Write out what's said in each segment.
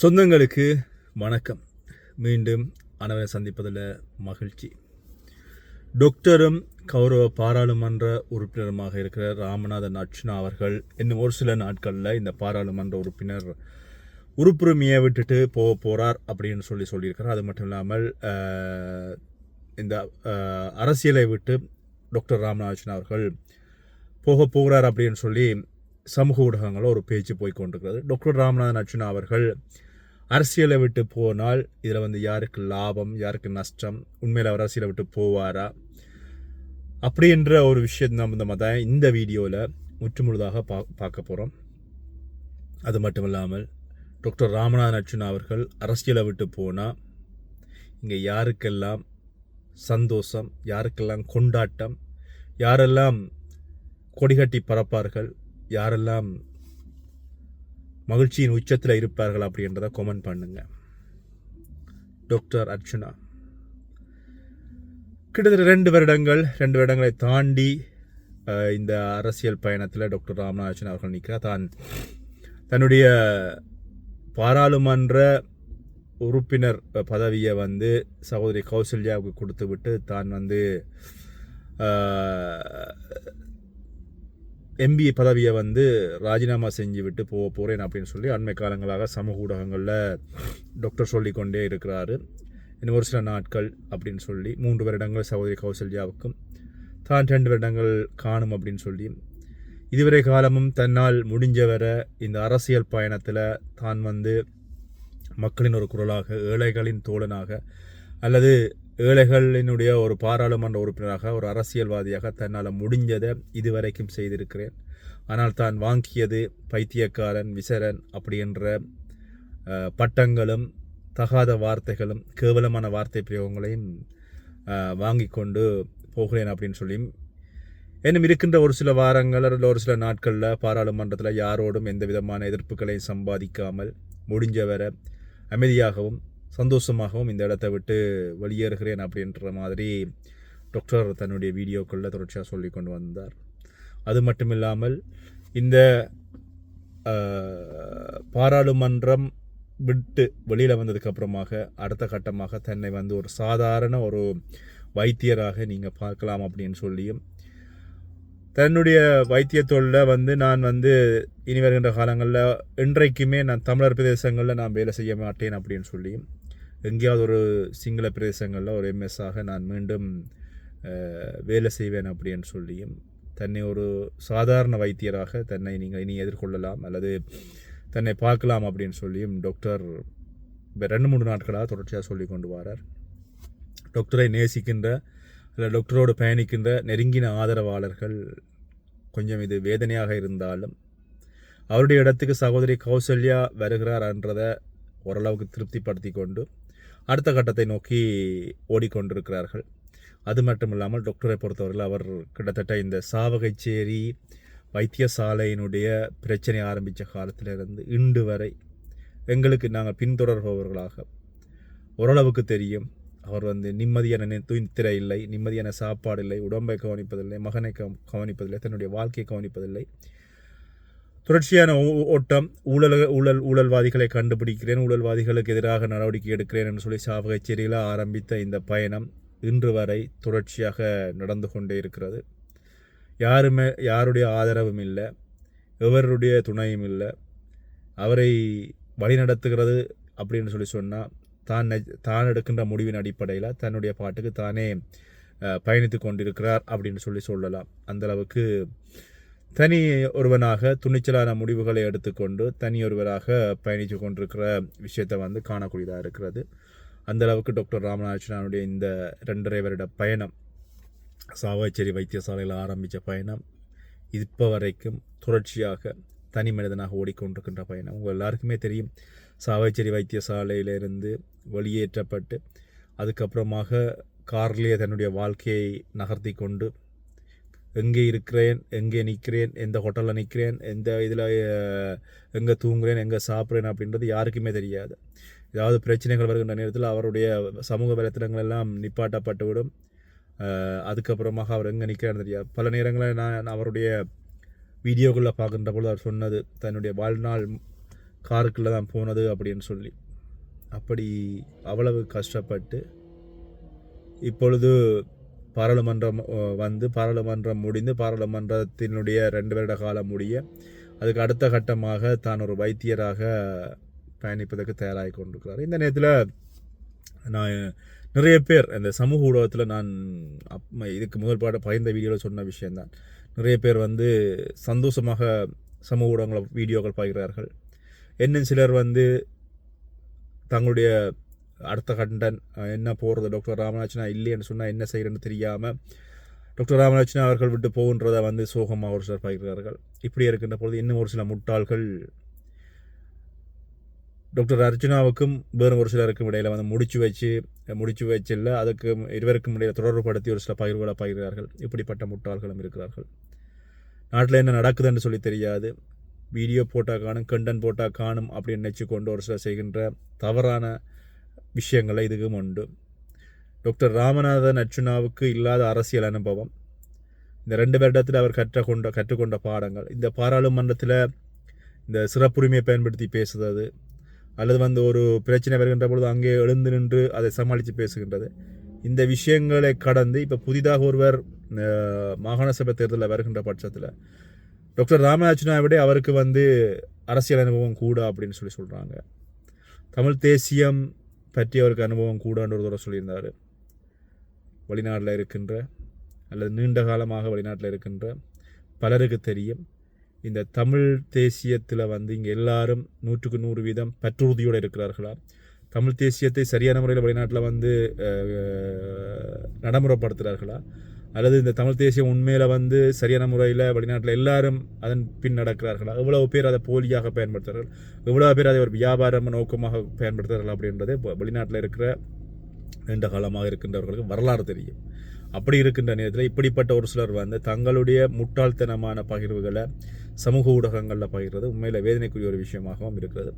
சொந்தங்களுக்கு வணக்கம். மீண்டும் அனைவரை சந்திப்பதில் மகிழ்ச்சி. டாக்டரும் கௌரவ பாராளுமன்ற உறுப்பினருமாக இருக்கிற ராமநாதன் அர்ச்சுனா அவர்கள் இன்னும் ஒரு சில நாட்களில் இந்த பாராளுமன்ற உறுப்பினர் உறுப்புரிமையை விட்டுட்டு போகிறார் அப்படின்னு சொல்லியிருக்கிறார். அது மட்டும் இல்லாமல் இந்த அரசியலை விட்டு டாக்டர் ராமநாதன் அர்ச்சுனா அவர்கள் போகிறார் அப்படின்னு சொல்லி சமூக ஊடகங்களில் ஒரு பேச்சு போய்கொண்டிருக்கிறது. டாக்டர் ராமநாதன் அர்ச்சுனா அவர்கள் அரசியலை விட்டு போனால் இதில் யாருக்கு லாபம், யாருக்கு நஷ்டம், உண்மையில் அவர் அரசியலை விட்டு போவாரா அப்படின்ற ஒரு விஷயம் சம்பந்தமாக தான் இந்த வீடியோவில் முற்றுமுழுதாக பார்க்க போகிறோம். அது மட்டும் இல்லாமல் டாக்டர் ராமநாதன் அர்ச்சுனா அவர்கள் அரசியலை விட்டு போனால் இங்கே யாருக்கெல்லாம் சந்தோஷம், யாருக்கெல்லாம் கொண்டாட்டம், யாரெல்லாம் கொடிகட்டி பறப்பார்கள், யாரெல்லாம் மகிழ்ச்சியின் உச்சத்தில் இருப்பார்கள் அப்படின்றத கமெண்ட் பண்ணுங்க. டாக்டர் அர்ச்சுனா கிட்டத்தட்ட 2 வருடங்களை தாண்டி இந்த அரசியல் பயணத்தில் டாக்டர் ராமநாதன் அர்ச்சுனா அவர்கள் நிற்கிறார். தன்னுடைய பாராளுமன்ற உறுப்பினர் பதவியை சகோதரி கௌசல்யாவுக்கு கொடுத்து விட்டு தான் எம்பி பதவியை ராஜினாமா செஞ்சு விட்டு போகிறேன் அப்படின்னு சொல்லி அண்மை காலங்களாக சமூக ஊடகங்களில் டாக்டர் சொல்லிக்கொண்டே இருக்கிறாரு. இன்னும் ஒரு சில நாட்கள் அப்படின்னு சொல்லி 3 வருடங்கள் சகோதரி கௌசல்யாவுக்கும் தான் 2 வருடங்கள் காணும் அப்படின்னு சொல்லி இதுவரை காலமும் தன்னால் முடிஞ்சவரை இந்த அரசியல் பயணத்தில் தான் மக்களின் ஒரு குரலாக, ஏழைகளின் தோழனாக, அல்லது ஏழைகளினுடைய ஒரு பாராளுமன்ற உறுப்பினராக, ஒரு அரசியல்வாதியாக தன்னால் முடிஞ்சதை இதுவரைக்கும் செய்திருக்கிறேன். ஆனால் தான் வாங்கியது பைத்தியக்காரன், விசரன் அப்படின்ற பட்டங்களும், தகாத வார்த்தைகளும், கேவலமான வார்த்தை பிரயோகங்களையும் வாங்கி கொண்டு போகிறேன் அப்படின்னு சொல்லி இன்னும் இருக்கின்ற ஒரு சில வாரங்கள் அல்லது ஒரு சில நாட்களில் பாராளுமன்றத்தில் யாரோடும் எந்த விதமான எதிர்ப்புகளையும் சம்பாதிக்காமல் முடிஞ்சவரை அமைதியாகவும் சந்தோஷமாகவும் இந்த இடத்தை விட்டு வெளியேறுகிறேன் அப்படின்ற மாதிரி டாக்டர் தன்னுடைய வீடியோக்களில் தொடர்ச்சியாக சொல்லி கொண்டு வந்தார். அது மட்டும் இல்லாமல் இந்த பாராளுமன்றம் விட்டு வெளியில் வந்ததுக்கப்புறமாக அடுத்த கட்டமாக தன்னை ஒரு சாதாரண ஒரு வைத்தியராக நீங்கள் பார்க்கலாம் அப்படின்னு சொல்லியும், தன்னுடைய வைத்தியத்தொழில் நான் இனி வருகின்ற காலங்களில் இன்றைக்குமே நான் தமிழர் பிரதேசங்களில் நான் வேலை செய்ய மாட்டேன் அப்படின்னு சொல்லியும், எங்கேயாவது ஒரு சிங்கள பிரதேசங்களில் ஒரு எம்எஸ்ஸாக நான் மீண்டும் வேலை செய்வேன் அப்படின்னு சொல்லியும், தன்னை ஒரு சாதாரண வைத்தியராக தன்னை நீங்கள் இனி எதிர்கொள்ளலாம் அல்லது தன்னை பார்க்கலாம் அப்படின்னு சொல்லியும் டாக்டர் 2-3 நாட்களாக தொடர்ச்சியாக சொல்லி கொண்டு வரார். டாக்டரை நேசிக்கின்ற அல்ல டாக்டரோடு பயணிக்கின்ற நெருங்கின ஆதரவாளர்கள் கொஞ்சம் இது வேதனையாக இருந்தாலும் அவருடைய இடத்துக்கு சகோதரி கௌசல்யா வருகிறார் என்றதை ஓரளவுக்கு திருப்திப்படுத்தி கொண்டு அடுத்த கட்டத்தை நோக்கி ஓடிக்கொண்டிருக்கிறார்கள். அது மட்டும் இல்லாமல் டாக்டரை பொறுத்தவரையில் அவர் கிட்டத்தட்ட இந்த சாவகைச்சேரி வைத்தியசாலையினுடைய பிரச்சனை ஆரம்பித்த காலத்திலிருந்து இன்று வரை எங்களுக்கு நாங்கள் பின்தொடர்பவர்களாக ஓரளவுக்கு தெரியும். அவர் நிம்மதியான துய்த்திரை இல்லை, நிம்மதியான சாப்பாடு இல்லை, உடம்பை கவனிப்பதில்லை, மகனை கவனிப்பதில்லை, தன்னுடைய வாழ்க்கையை கவனிப்பதில்லை. தொடர்ச்சியான ஓட்டம், ஊழல்வாதிகளை கண்டுபிடிக்கிறேன், ஊழல்வாதிகளுக்கு எதிராக நடவடிக்கை எடுக்கிறேன் என்று சொல்லி சாவகச்சேரியில் ஆரம்பித்த இந்த பயணம் இன்று வரை தொடர்ச்சியாக நடந்து கொண்டே இருக்கிறது. யாருடைய ஆதரவும் இல்லை, எவருடைய துணையும் இல்லை. அவரை வழிநடத்துகிறது அப்படின்னு சொல்லி சொன்னால் தான் எடுக்கின்ற முடிவின் அடிப்படையில் தன்னுடைய பாட்டுக்கு தானே பயணித்து கொண்டிருக்கிறார் அப்படின்னு சொல்லலாம். அந்தளவுக்கு தனி ஒருவனாக துணிச்சலான முடிவுகளை எடுத்துக்கொண்டு தனி ஒருவராக பயணித்து கொண்டிருக்கிற விஷயத்தை காணக்கூடியதாக இருக்கிறது. அந்தளவுக்கு டாக்டர் ராமநாதன் அர்ச்சுனாவுடைய இந்த 2.5 வருட பயணம், சாவகச்சேரி வைத்தியசாலையில் ஆரம்பித்த பயணம் இப்போ வரைக்கும் தொடர்ச்சியாக தனி மனிதனாக ஓடிக்கொண்டிருக்கின்ற பயணம். உங்கள் எல்லாருக்குமே தெரியும், சாவகச்சேரி வைத்தியசாலையிலிருந்து வெளியேற்றப்பட்டு அதுக்கப்புறமாக கார்லேயே தன்னுடைய வாழ்க்கையை நகர்த்தி கொண்டு எங்கே இருக்கிறேன், எங்கே நிற்கிறேன், எந்த ஹோட்டலில் நிற்கிறேன், எந்த இதில் எங்கே தூங்குகிறேன், எங்கே சாப்பிட்றேன் அப்படின்றது யாருக்குமே தெரியாது. ஏதாவது பிரச்சனைகள் வருகின்ற நேரத்தில் அவருடைய சமூக வலைத்தளங்கள் எல்லாம் நிப்பாட்டப்பட்டுவிடும். அதுக்கப்புறமாக அவர் எங்கே நிற்கிறான்னு தெரியாது. பல நேரங்களில் நான் அவருடைய வீடியோக்களில் பார்க்கின்ற பொழுது அவர் சொன்னது, தன்னுடைய வாழ்நாள் காருக்குள்ளே தான் போனது அப்படின்னு சொல்லி. அப்படி அவ்வளவு கஷ்டப்பட்டு இப்பொழுது பாராளுமன்றம் பாராளுமன்றம் முடிந்து பாராளுமன்றத்தினுடைய 2 வருட காலம் முடிய அதுக்கு அடுத்த கட்டமாக தான் ஒரு வைத்தியராக பயணிப்பதற்கு தயாராகி கொண்டிருக்கிறார். இந்த நேரத்தில் நான் நிறைய பேர் இந்த சமூக ஊடகத்தில் நான் இதுக்கு முதல் பாட பகிர்ந்த வீடியோவில் சொன்ன விஷயந்தான். நிறைய பேர் சந்தோஷமாக சமூக ஊடகங்கள் வீடியோக்கள் பகிர்கிறார்கள். இன்னும் சிலர் தங்களுடைய அடுத்த கண்டன் என்ன போகிறது, டாக்டர் ராமநாச்சனா இல்லைன்னு சொன்னால் என்ன செய்கிறேன்னு தெரியாமல் டாக்டர் ராமநாச்சனா அவர்கள் விட்டு போகின்றதை சோகமாக ஒரு சிலர் பகிர்கிறார்கள். இப்படி இருக்கின்ற பொழுது இன்னும் ஒரு சில முட்டாள்கள் டாக்டர் அர்ஜுனாவுக்கும் வேறு ஒரு சிலருக்கும் இடையில் முடிச்சு வச்சில்ல அதுக்கு இருவருக்கும் இடையில் தொடர்புபடுத்தி ஒரு சில பகிர்வுகளை பகிர்கிறார்கள். இப்படிப்பட்ட முட்டாள்களும் இருக்கிறார்கள். நாட்டில் என்ன நடக்குதுன்னு சொல்லி தெரியாது, வீடியோ போட்டால் காணும், கண்டென்ட் போட்டால் காணும் அப்படின்னு நினச்சி கொண்டு ஒரு சிலர் செய்கின்ற தவறான விஷயங்களை இதுக்கும் உண்டு. டாக்டர் ராமநாதன் அர்ஜுனாவுக்கு இல்லாத அரசியல் அனுபவம், இந்த 2 வருடத்தில் அவர் கற்றுக்கொண்ட பாடங்கள், இந்த பாராளுமன்றத்தில் இந்த சிறப்புரிமையை பயன்படுத்தி பேசுகிறது அல்லது ஒரு பிரச்சனை வருகின்ற பொழுது அங்கே எழுந்து நின்று அதை சமாளித்து பேசுகின்றது, இந்த விஷயங்களை கடந்து இப்போ புதிதாக ஒருவர் மாகாண சபை தேர்தலில் வருகின்ற பட்சத்தில் டாக்டர் ராமநாச்சனாவை விட அவருக்கு அரசியல் அனுபவம் கூட அப்படின்னு சொல்கிறாங்க. தமிழ் தேசியம் பற்றி அவருக்கு அனுபவம் கூடன்ற ஒரு தடவை சொல்லியிருந்தார். வெளிநாட்டில் இருக்கின்ற அல்லது நீண்ட காலமாக வெளிநாட்டில் இருக்கின்ற பலருக்கு தெரியும், இந்த தமிழ் தேசியத்தில் இங்கே எல்லாரும் 100க்கு 100% பற்றுறுதியோடு இருக்கிறார்களா, தமிழ் தேசியத்தை சரியான முறையில் வெளிநாட்டில் நடைமுறைப்படுத்துகிறார்களா, அல்லது இந்த தமிழ் தேசியம் உண்மையில் சரியான முறையில் வெளிநாட்டில் எல்லாரும் அதன் பின் நடக்கிறார்களா, எவ்வளவு பேர் அதை போலியாக பயன்படுத்துகிறார்கள், எவ்வளவு பேர் அதை ஒரு வியாபார நோக்கமாக பயன்படுத்துகிறார்கள் அப்படின்றது வெளிநாட்டில் இருக்கிற நீண்ட காலமாக இருக்கின்றவர்களுக்கு வரலாறு தெரியும். அப்படி இருக்கின்ற நேரத்தில் இப்படிப்பட்ட ஒரு சிலர் தங்களுடைய முட்டாள்தனமான பகிர்வுகளை சமூக ஊடகங்களில் பகிர்றது உண்மையில் வேதனைக்குரிய ஒரு விஷயமாகவும் இருக்கிறது.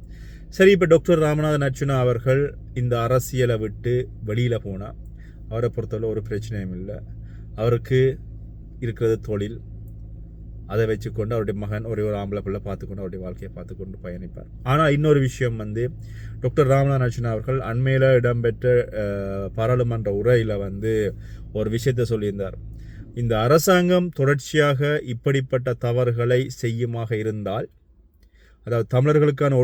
சரி, இப்போ டாக்டர் ராமநாதன் அர்ஜுனா அவர்கள் இந்த அரசியலை விட்டு வெளியில் போனால் அவரை பொறுத்தவரை ஒரு பிரச்சனையும் இல்லை. அவருக்கு இருக்கிறது தொழில், அதை வச்சுக்கொண்டு அவருடைய மகன் ஒரே ஒரு ஆம்பளை பிள்ளை பார்த்துக்கொண்டு அவருடைய வாழ்க்கையை பார்த்துக்கொண்டு பயணிப்பார். ஆனால் இன்னொரு விஷயம் டாக்டர் ராமநாதன் அர்ஜுனா அவர்கள் அண்மையில் இடம்பெற்ற பாராளுமன்ற உரையில் ஒரு விஷயத்தை சொல்லியிருந்தார். இந்த அரசாங்கம் தொடர்ச்சியாக இப்படிப்பட்ட தவறுகளை செய்யுமாக இருந்தால், அதாவது தமிழர்களுக்கான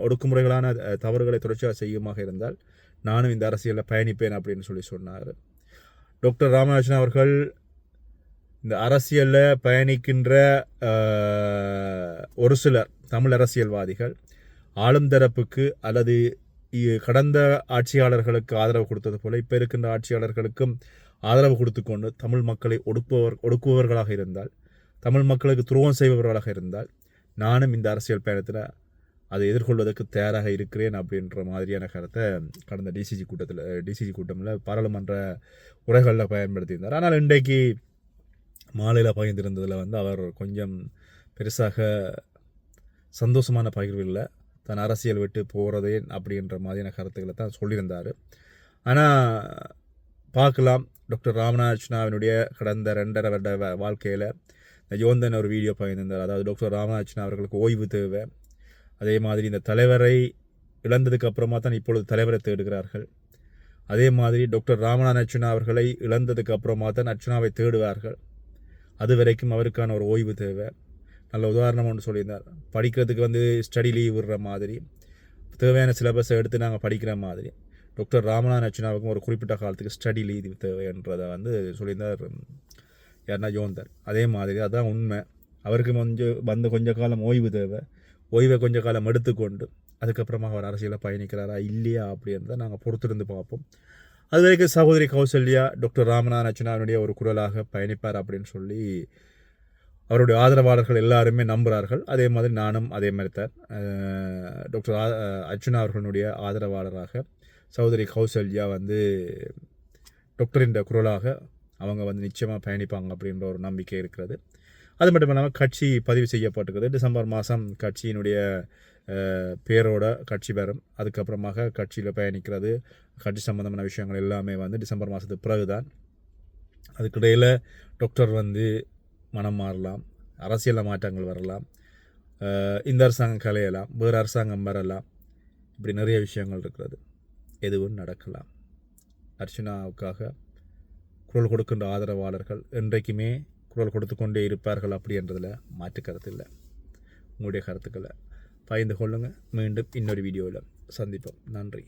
ஒடுக்குமுறைகளான தவறுகளை தொடர்ச்சியாக செய்யுமாக இருந்தால் நானும் இந்த அரசியலில் பயணிப்பேன் அப்படின்னு சொன்னார். டாக்டர் ராமநாதன் அவர்கள் இந்த அரசியலில் பயணிக்கின்ற ஒரு சிலர் தமிழ் அரசியல்வாதிகள் ஆளும் தரப்புக்கு அல்லது கடந்த ஆட்சியாளர்களுக்கு ஆதரவு கொடுத்தது போல இப்போ இருக்கின்ற ஆட்சியாளர்களுக்கும் ஆதரவு கொடுத்து கொண்டு தமிழ் மக்களை ஒடுக்குபவர்களாக இருந்தால், தமிழ் மக்களுக்கு துரோகம் செய்பவர்களாக இருந்தால் நானும் இந்த அரசியல் பயணத்தில் அதை எதிர்கொள்வதற்கு தயாராக இருக்கிறேன் அப்படின்ற மாதிரியான கருத்தை கடந்த டிசிஜி கூட்டத்தில் பாராளுமன்ற உரைகளில் பயன்படுத்தியிருந்தார். ஆனால் இன்றைக்கு மாலையில் பகிர்ந்திருந்ததில் அவர் கொஞ்சம் பெருசாக சந்தோஷமான பகிர்வு இல்லை, தன் அரசியல் விட்டு போகிறதே அப்படின்ற மாதிரியான கருத்துக்களை தான் சொல்லியிருந்தார். ஆனால் பார்க்கலாம், டாக்டர் ராமநாதனுடைய கடந்த 2.5 வருட வாழ்க்கையில் இந்த யோந்தன் ஒரு வீடியோ பகிர்ந்திருந்தார். அதாவது டாக்டர் ராமநாதன் அவர்களுக்கு ஓய்வு தேவை, அதே மாதிரி இந்த தலைவரை இழந்ததுக்கு அப்புறமா தான் இப்பொழுது தலைவரை தேடுகிறார்கள், அதே மாதிரி டாக்டர் ராமநாதன் அவர்களை இழந்ததுக்கு அப்புறமா தான் அர்ச்சனாவை தேடுவார்கள், அது வரைக்கும் அவருக்கான ஒரு ஓய்வு தேவை. நல்ல உதாரணம் ஒன்று சொல்லியிருந்தார், படிக்கிறதுக்கு ஸ்டடி லீவ் விடுற மாதிரி, தேவையான சிலபஸை எடுத்து நாங்கள் படிக்கிற மாதிரி டாக்டர் ராமநாதன் அர்ச்சனாவுக்கும் ஒரு குறிப்பிட்ட காலத்துக்கு ஸ்டடி லீவ் தேவைன்றதை சொல்லியிருந்தார் யாருன்னா யோந்தர். அதே மாதிரி அதுதான் உண்மை, அவருக்கு கொஞ்ச காலம் ஓய்வு தேவை, ஓய்வை கொஞ்ச காலம் எடுத்துக்கொண்டு அதுக்கப்புறமா அவர் அரசியலில் பயணிக்கிறாரா இல்லையா அப்படின்றத நாங்கள் பொறுத்திருந்து பார்ப்போம். அது வரைக்கும் சகோதரி கௌசல்யா டாக்டர் ராமநாதன் அர்ச்சனாவினுடைய ஒரு குரலாக பயணிப்பார் அப்படின்னு சொல்லி அவருடைய ஆதரவாளர்கள் எல்லாருமே நம்புகிறார்கள். அதே மாதிரி நானும் அதே மாதிரி தான் டாக்டர் அர்ச்சனா அவர்களுடைய ஆதரவாளராக சகோதரி கௌசல்யா டாக்டரின் குரலாக அவங்க நிச்சயமாக பயணிப்பாங்க அப்படின்ற ஒரு நம்பிக்கை இருக்கிறது. அது மட்டும் இல்லாமல் கட்சி பதிவு செய்யப்பட்டிருக்குது. டிசம்பர் மாதம் கட்சியினுடைய பேரோட கட்சி வரும், அதுக்கப்புறமாக கட்சியில் பயணிக்கிறது, கட்சி சம்பந்தமான விஷயங்கள் எல்லாமே டிசம்பர் மாதத்துக்கு பிறகுதான். அதுக்கிடையில் டாக்டர் மனம் மாறலாம், அரசியலில் மாற்றங்கள் வரலாம், இந்த அரசாங்கம் கலையலாம், வேறு அரசாங்கம் வரலாம், இப்படி நிறைய விஷயங்கள் இருக்கிறது. எதுவும் நடக்கலாம். அர்ச்சனாவுக்காக குரல் கொடுக்கின்ற ஆதரவாளர்கள் என்றைக்குமே குரல் கொடுத்து கொண்டே இருப்பார்கள் அப்படின்றதில் மாற்று கருத்து இல்லை. உங்களுடைய கருத்துக்களை பகிர்ந்து கொள்ளுங்கள். மீண்டும் இன்னொரு வீடியோவில் சந்திப்போம். நன்றி.